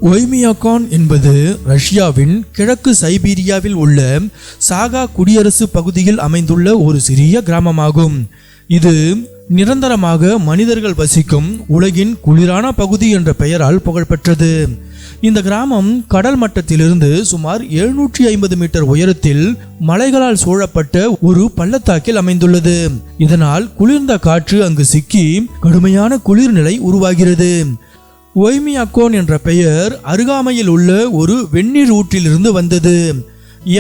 ஒய்மியாகான் என்பது ரஷ்யாவின் கிழக்கு சைபீரியாவில் உள்ள சாகா குடியரசு பகுதியில் அமைந்துள்ள ஒரு சிறிய கிராமமாகும். இது நிரந்தரமாக மனிதர்கள் வசிக்கும் உலகின் குளிரான பகுதி என்ற பெயரால் புகழ்பெற்றது. இந்த கிராமம் கடல் மட்டத்திலிருந்து சுமார் 750 மீட்டர் உயரத்தில் மலைகளால் சூழப்பட்ட ஒரு பள்ளத்தாக்கில் அமைந்துள்ளது. இதனால் குளிர்ந்த காற்று அங்கு சிக்கி கடுமையான குளிர்நிலை உருவாகிறது. ஒய்மியாகான் என்ற பெயர் அருகாமையில் உள்ள ஒரு வெந்நீர் ஊற்றிலிருந்து வந்தது.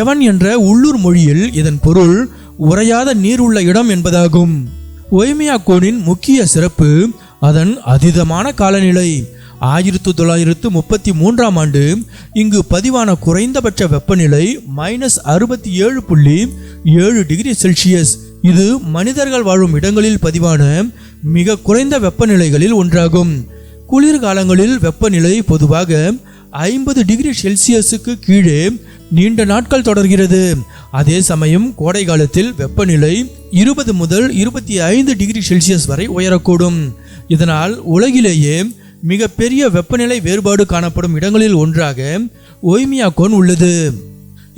எவன் என்ற உள்ளூர் மொழியில் இதன் பொருள் உறையாத நீர் உள்ள இடம் என்பதாகும். ஒய்மியாகானின் முக்கிய சிறப்பு அதன் அதீதமான காலநிலை. 1933ஆம் ஆண்டு இங்கு பதிவான குறைந்தபட்ச வெப்பநிலை -67.7 டிகிரி செல்சியஸ். இது மனிதர்கள் வாழும் இடங்களில் பதிவான மிக குறைந்த வெப்பநிலைகளில் ஒன்றாகும். குளிர்காலங்களில் வெப்பநிலை பொதுவாக 50 டிகிரி செல்சியஸுக்கு கீழே நீண்ட நாட்கள் தொடர்கிறது. அதே சமயம் கோடை காலத்தில் வெப்பநிலை 20 முதல் 25 டிகிரி செல்சியஸ் வரை உயரக்கூடும். இதனால் உலகிலேயே மிக பெரிய வெப்பநிலை வேறுபாடு காணப்படும் இடங்களில் ஒன்றாக ஒய்மியாகான் உள்ளது.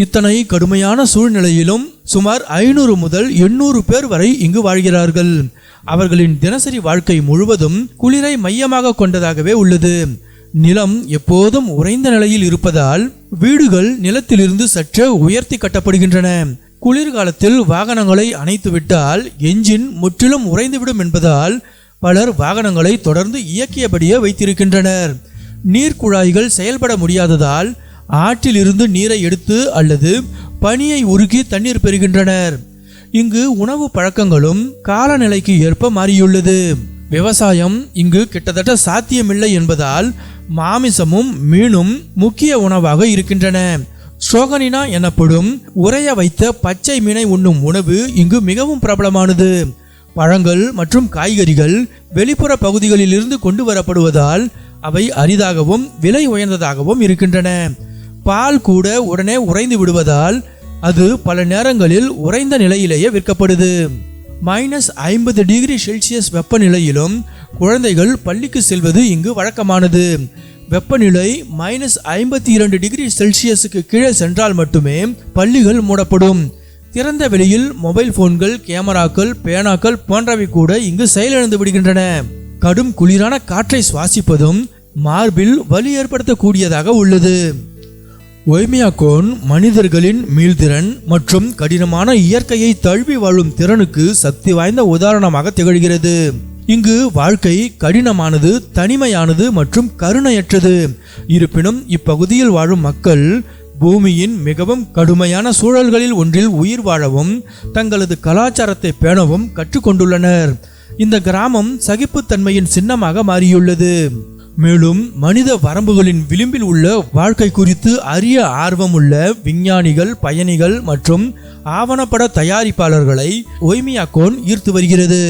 இத்தனை கடுமையான சூழ்நிலையிலும் சுமார் 500 முதல் 800 பேர் வரை இங்கு வாழ்கிறார்கள். அவர்களின் தினசரி வாழ்க்கை முழுவதும் குளிரை மையமாக கொண்டதாகவே உள்ளது. நிலம் எப்போதும் உறைந்த நிலையில் இருப்பதால் வீடுகள் நிலத்திலிருந்து சற்று உயர்த்தி கட்டப்படுகின்றன. குளிர்காலத்தில் வாகனங்களை அணைத்துவிட்டால் என்ஜின் முற்றிலும் உறைந்துவிடும் என்பதால் பலர் வாகனங்களை தொடர்ந்து இயக்கியபடியே வைத்திருக்கின்றனர். நீர்க்குழாய்கள் செயல்பட முடியாததால் ஆற்றில் இருந்து நீரை எடுத்து அல்லது பனியை உருக்கி தண்ணீர் பெறுகின்றனர். இங்கு உணவு பழக்கங்களும் காலநிலைக்கு ஏற்ப மாறியுள்ளது. விவசாயம் இங்கு கிட்டத்தட்ட சாத்தியமில்லை என்பதால் மாமிசமும் மீனும் முக்கிய உணவாக இருக்கின்றன. ஸ்ட்ரோகனினா எனப்படும் உறைய வைத்த பச்சை மீனை உண்ணும் உணவு இங்கு மிகவும் பிரபலமானது. பழங்கள் மற்றும் காய்கறிகள் வெளிப்புற பகுதிகளில் இருந்து கொண்டு வரப்படுவதால் அவை அரிதாகவும் விலை உயர்ந்ததாகவும் இருக்கின்றன. பால் கூட உடனே உறைந்து விடுவதால் அது பல நேரங்களில் உறைந்த நிலையிலேயே விற்கப்படுது. -50 டிகிரி செல்சியஸ் வெப்பநிலையிலும் குழந்தைகள் பள்ளிக்கு செல்வது இங்கு வழக்கமானது. வெப்பநிலை -52 டிகிரி செல்சியஸுக்கு கீழே சென்றால் மட்டுமே பள்ளிகள் மூடப்படும். திறந்த வெளியில் மொபைல் போன்கள், கேமராக்கள், பேனாக்கள் போன்றவை கூட இங்கு செயலிழந்து விடுகின்றன. கடும் குளிரான காற்றை சுவாசிப்பதும் மார்பில் வலி ஏற்படுத்தக்கூடியதாக உள்ளது. ஒய்மியாகான் மனிதர்களின் மீள்திறன் மற்றும் கடினமான இயற்கையை தழுவி வாழும் திறனுக்கு சக்தி வாய்ந்த உதாரணமாக திகழ்கிறது. இங்கு வாழ்க்கை கடினமானது, தனிமையானது மற்றும் கருணையற்றது. இருப்பினும் இப்பகுதியில் வாழும் மக்கள் பூமியின் மிகவும் கடுமையான சூழல்களில் ஒன்றில் உயிர் வாழவும் தங்களது கலாச்சாரத்தை பேணவும் கற்றுக்கொண்டுள்ளனர். இந்த கிராமம் சகிப்புத்தன்மையின் சின்னமாக மாறியுள்ளது. மேலும் மனித வரம்புகளின் விளிம்பில் உள்ள வாழ்க்கை குறித்து அறிய ஆர்வமுள்ள விஞ்ஞானிகள், பயணிகள் மற்றும் ஆவணப்பட தயாரிப்பாளர்களை ஒய்மியாகான் ஈர்த்து வருகிறது.